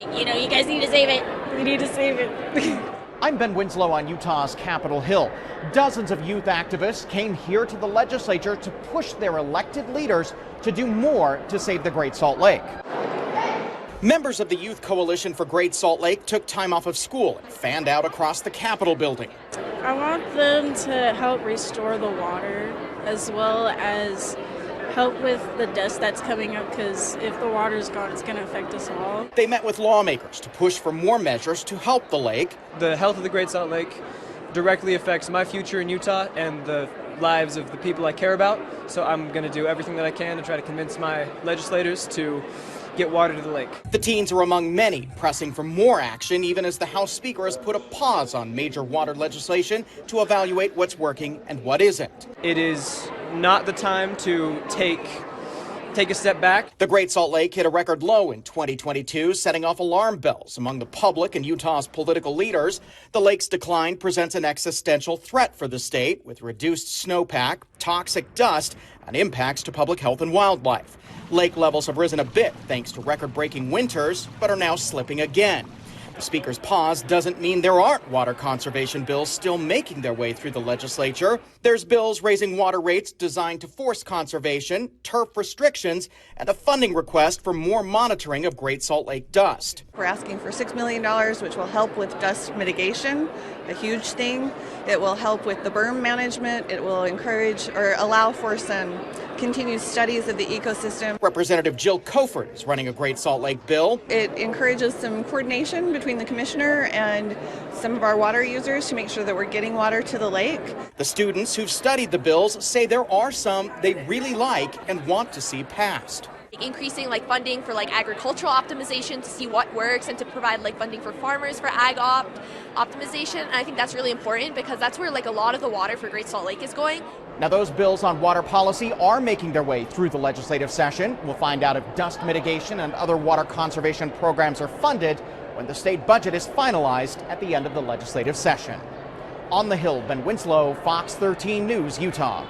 You guys need to save it. We need to save it. I'm Ben Winslow on Utah's Capitol Hill. Dozens of youth activists came here to the legislature to push their elected leaders to do more to save the Great Salt Lake. Members of the Youth Coalition for Great Salt Lake took time off of school and fanned out across the Capitol building. I want them to help restore the water as well as help with the dust that's coming up, because if the water's gone, it's going to affect us all. They met with lawmakers to push for more measures to help the lake. The health of the Great Salt Lake directly affects my future in Utah and the lives of the people I care about. So I'm going to do everything that I can to try to convince my legislators to get water to the lake. The teens are among many pressing for more action, even as the House Speaker has put a pause on major water legislation to evaluate what's working and what isn't. It is not the time to take a step back. The Great Salt Lake hit a record low in 2022, setting off alarm bells among the public and Utah's political leaders. The lake's decline presents an existential threat for the state, with reduced snowpack, toxic dust, and impacts to public health and wildlife. Lake levels have risen a bit thanks to record-breaking winters, but are now slipping again. The Speaker's pause doesn't mean there aren't water conservation bills still making their way through the legislature. There's bills raising water rates designed to force conservation, turf restrictions, and a funding request for more monitoring of Great Salt Lake dust. We're asking for $6 million, which will help with dust mitigation, a huge thing. It will help with the berm management. It will encourage or allow for some continued studies of the ecosystem. Representative Jill Koford is running a Great Salt Lake bill. It encourages some coordination between the commissioner and some of our water users to make sure that we're getting water to the lake. The students who've studied the bills say there are some they really like and want to see passed. Increasing funding for agricultural optimization to see what works, and to provide funding for farmers for optimization. And I think that's really important because that's where a lot of the water for Great Salt Lake is going. Now, those bills on water policy are making their way through the legislative session. We'll find out if dust mitigation and other water conservation programs are funded when the state budget is finalized at the end of the legislative session. On the Hill, Ben Winslow, Fox 13 News, Utah.